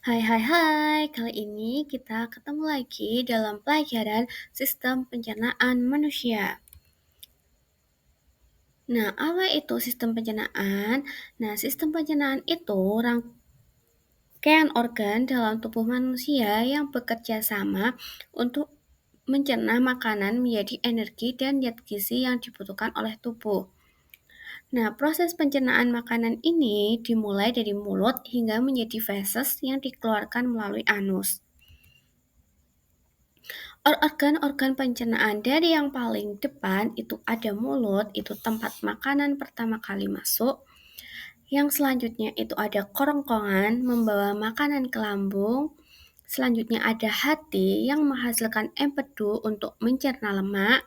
Hai hai hai, kali ini kita ketemu lagi dalam pelajaran sistem pencernaan manusia. Nah, apa itu sistem pencernaan? Nah, sistem pencernaan itu rangkaian organ dalam tubuh manusia yang bekerja sama untuk mencerna makanan menjadi energi dan zat gizi yang dibutuhkan oleh tubuh. Nah, proses pencernaan makanan ini dimulai dari mulut hingga menjadi feses yang dikeluarkan melalui anus. Organ-organ pencernaan dari yang paling depan itu ada mulut, itu tempat makanan pertama kali masuk. Yang selanjutnya itu ada kerongkongan membawa makanan ke lambung. Selanjutnya ada hati yang menghasilkan empedu untuk mencerna lemak.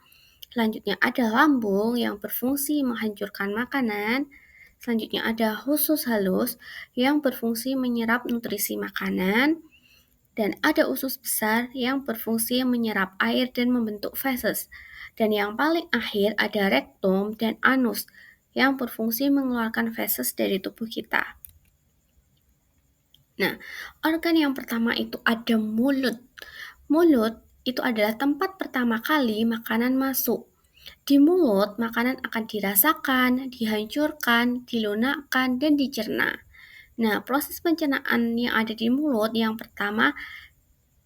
Selanjutnya ada lambung yang berfungsi menghancurkan makanan. Selanjutnya ada usus halus yang berfungsi menyerap nutrisi makanan. Dan ada usus besar yang berfungsi menyerap air dan membentuk feses. Dan yang paling akhir ada rektum dan anus yang berfungsi mengeluarkan feses dari tubuh kita. Nah, organ yang pertama itu ada mulut. Mulut itu adalah tempat pertama kali makanan masuk. Di mulut, makanan akan dirasakan, dihancurkan, dilunakkan, dan dicerna. Nah, proses pencernaan yang ada di mulut yang pertama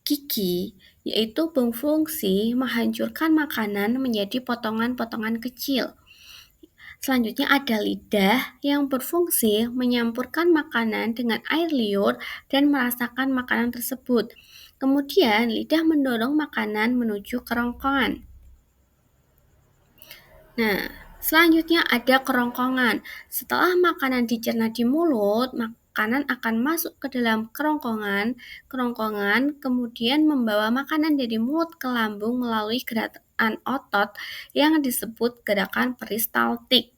gigi, yaitu berfungsi menghancurkan makanan menjadi potongan-potongan kecil. Selanjutnya ada lidah yang berfungsi menyampurkan makanan dengan air liur dan merasakan makanan tersebut. Kemudian lidah mendorong makanan menuju kerongkongan. Nah, selanjutnya ada kerongkongan. Setelah makanan dicerna di mulut, makanan akan masuk ke dalam kerongkongan. Kerongkongan kemudian membawa makanan dari mulut ke lambung melalui gerakan otot yang disebut gerakan peristaltik.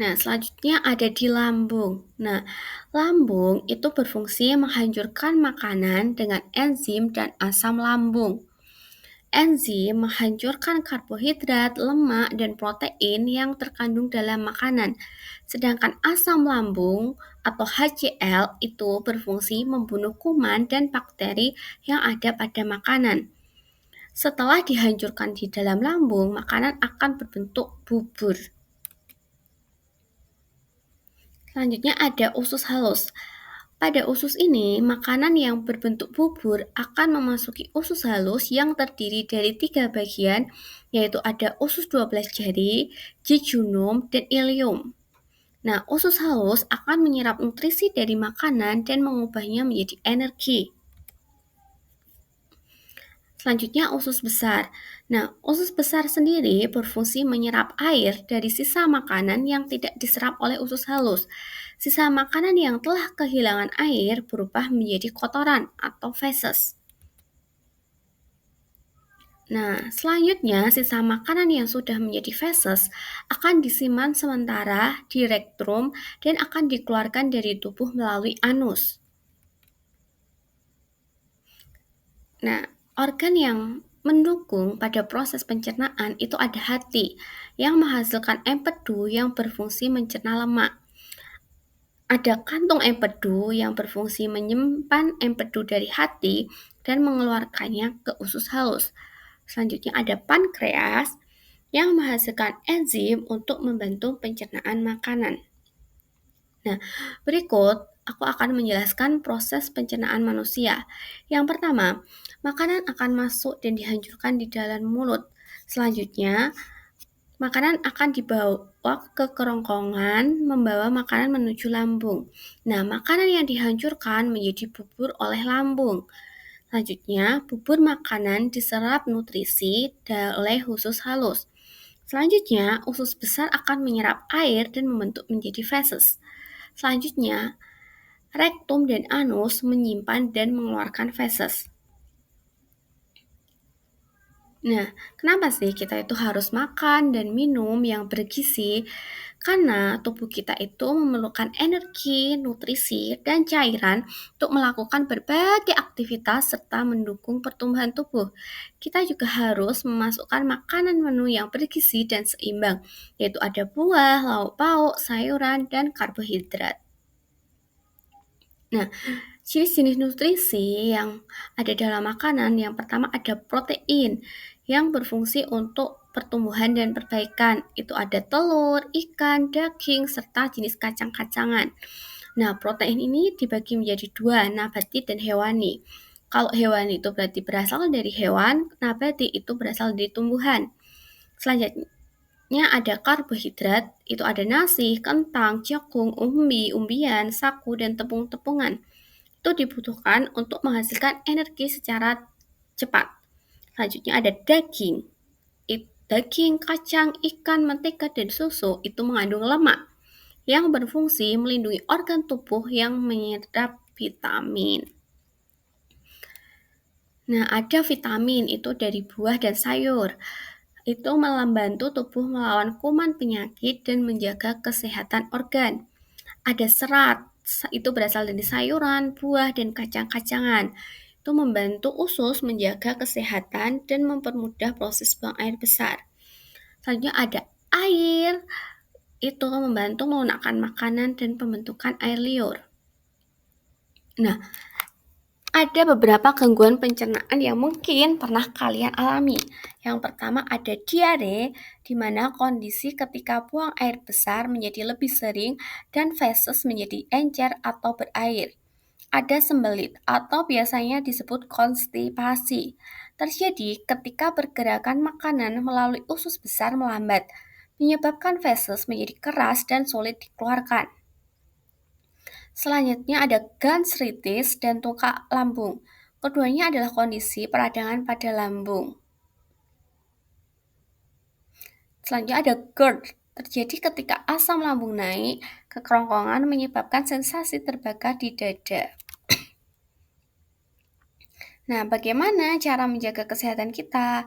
Nah, selanjutnya ada di lambung. Nah, lambung itu berfungsi menghancurkan makanan dengan enzim dan asam lambung. Enzim menghancurkan karbohidrat, lemak, dan protein yang terkandung dalam makanan. Sedangkan asam lambung atau HCl itu berfungsi membunuh kuman dan bakteri yang ada pada makanan. Setelah dihancurkan di dalam lambung, makanan akan berbentuk bubur. Selanjutnya ada usus halus. Pada usus ini, makanan yang berbentuk bubur akan memasuki usus halus yang terdiri dari 3 bagian, yaitu ada usus 12 jari, jejunum, dan ilium. Nah, usus halus akan menyerap nutrisi dari makanan dan mengubahnya menjadi energi. Selanjutnya usus besar. Nah, usus besar sendiri berfungsi menyerap air dari sisa makanan yang tidak diserap oleh usus halus. Sisa makanan yang telah kehilangan air berubah menjadi kotoran atau feses. Nah, selanjutnya sisa makanan yang sudah menjadi feses akan disimpan sementara di rektum dan akan dikeluarkan dari tubuh melalui anus. Nah, organ yang mendukung pada proses pencernaan itu ada hati yang menghasilkan empedu yang berfungsi mencerna lemak. Ada kantung empedu yang berfungsi menyimpan empedu dari hati dan mengeluarkannya ke usus halus. Selanjutnya ada pankreas yang menghasilkan enzim untuk membantu pencernaan makanan. Nah, berikut aku akan menjelaskan proses pencernaan manusia. Yang pertama, makanan akan masuk dan dihancurkan di dalam mulut. Selanjutnya, makanan akan dibawa ke kerongkongan, membawa makanan menuju lambung. Nah, makanan yang dihancurkan menjadi bubur oleh lambung. Selanjutnya, bubur makanan diserap nutrisi oleh usus halus. Selanjutnya, usus besar akan menyerap air dan membentuk menjadi feses. Selanjutnya, rektum dan anus menyimpan dan mengeluarkan feses. Nah, kenapa sih kita itu harus makan dan minum yang bergizi? Karena tubuh kita itu memerlukan energi, nutrisi, dan cairan untuk melakukan berbagai aktivitas serta mendukung pertumbuhan tubuh. Kita juga harus memasukkan makanan menu yang bergizi dan seimbang, yaitu ada buah, lauk pauk, sayuran, dan karbohidrat. Nah, jenis-jenis nutrisi yang ada dalam makanan, yang pertama ada protein yang berfungsi untuk pertumbuhan dan perbaikan. Itu ada telur, ikan, daging, serta jenis kacang-kacangan. Nah, protein ini dibagi menjadi dua, nabati dan hewani. Kalau hewani itu berarti berasal dari hewan, nabati itu berasal dari tumbuhan. Selanjutnya ada karbohidrat, itu ada nasi, kentang, jagung, umbi-umbian, sagu, dan tepung-tepungan. Itu dibutuhkan untuk menghasilkan energi secara cepat. Selanjutnya ada daging. Daging, kacang, ikan, mentega, dan susu itu mengandung lemak yang berfungsi melindungi organ tubuh yang menyerap vitamin. Nah, ada vitamin itu dari buah dan sayur. Itu membantu tubuh melawan kuman penyakit dan menjaga kesehatan organ. Ada serat, itu berasal dari sayuran, buah, dan kacang-kacangan. Itu membantu usus menjaga kesehatan dan mempermudah proses buang air besar. Selanjutnya ada air, itu membantu melunakkan makanan dan pembentukan air liur. Nah, ada beberapa gangguan pencernaan yang mungkin pernah kalian alami. Yang pertama ada diare, di mana kondisi ketika buang air besar menjadi lebih sering dan feses menjadi encer atau berair. Ada sembelit atau biasanya disebut konstipasi. Terjadi ketika pergerakan makanan melalui usus besar melambat, menyebabkan feses menjadi keras dan sulit dikeluarkan. Selanjutnya ada gastritis dan tungkak lambung. Keduanya adalah kondisi peradangan pada lambung. Selanjutnya ada GERD. Terjadi ketika asam lambung naik ke kerongkongan menyebabkan sensasi terbakar di dada. Nah, bagaimana cara menjaga kesehatan kita?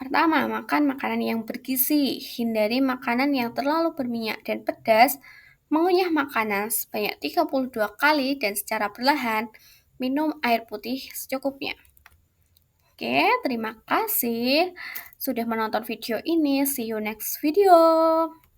Pertama, makan makanan yang bergizi. Hindari makanan yang terlalu berminyak dan pedas. Mengunyah makanan sebanyak 32 kali dan secara perlahan. Minum air putih secukupnya. Oke, terima kasih sudah menonton video ini. See you next video.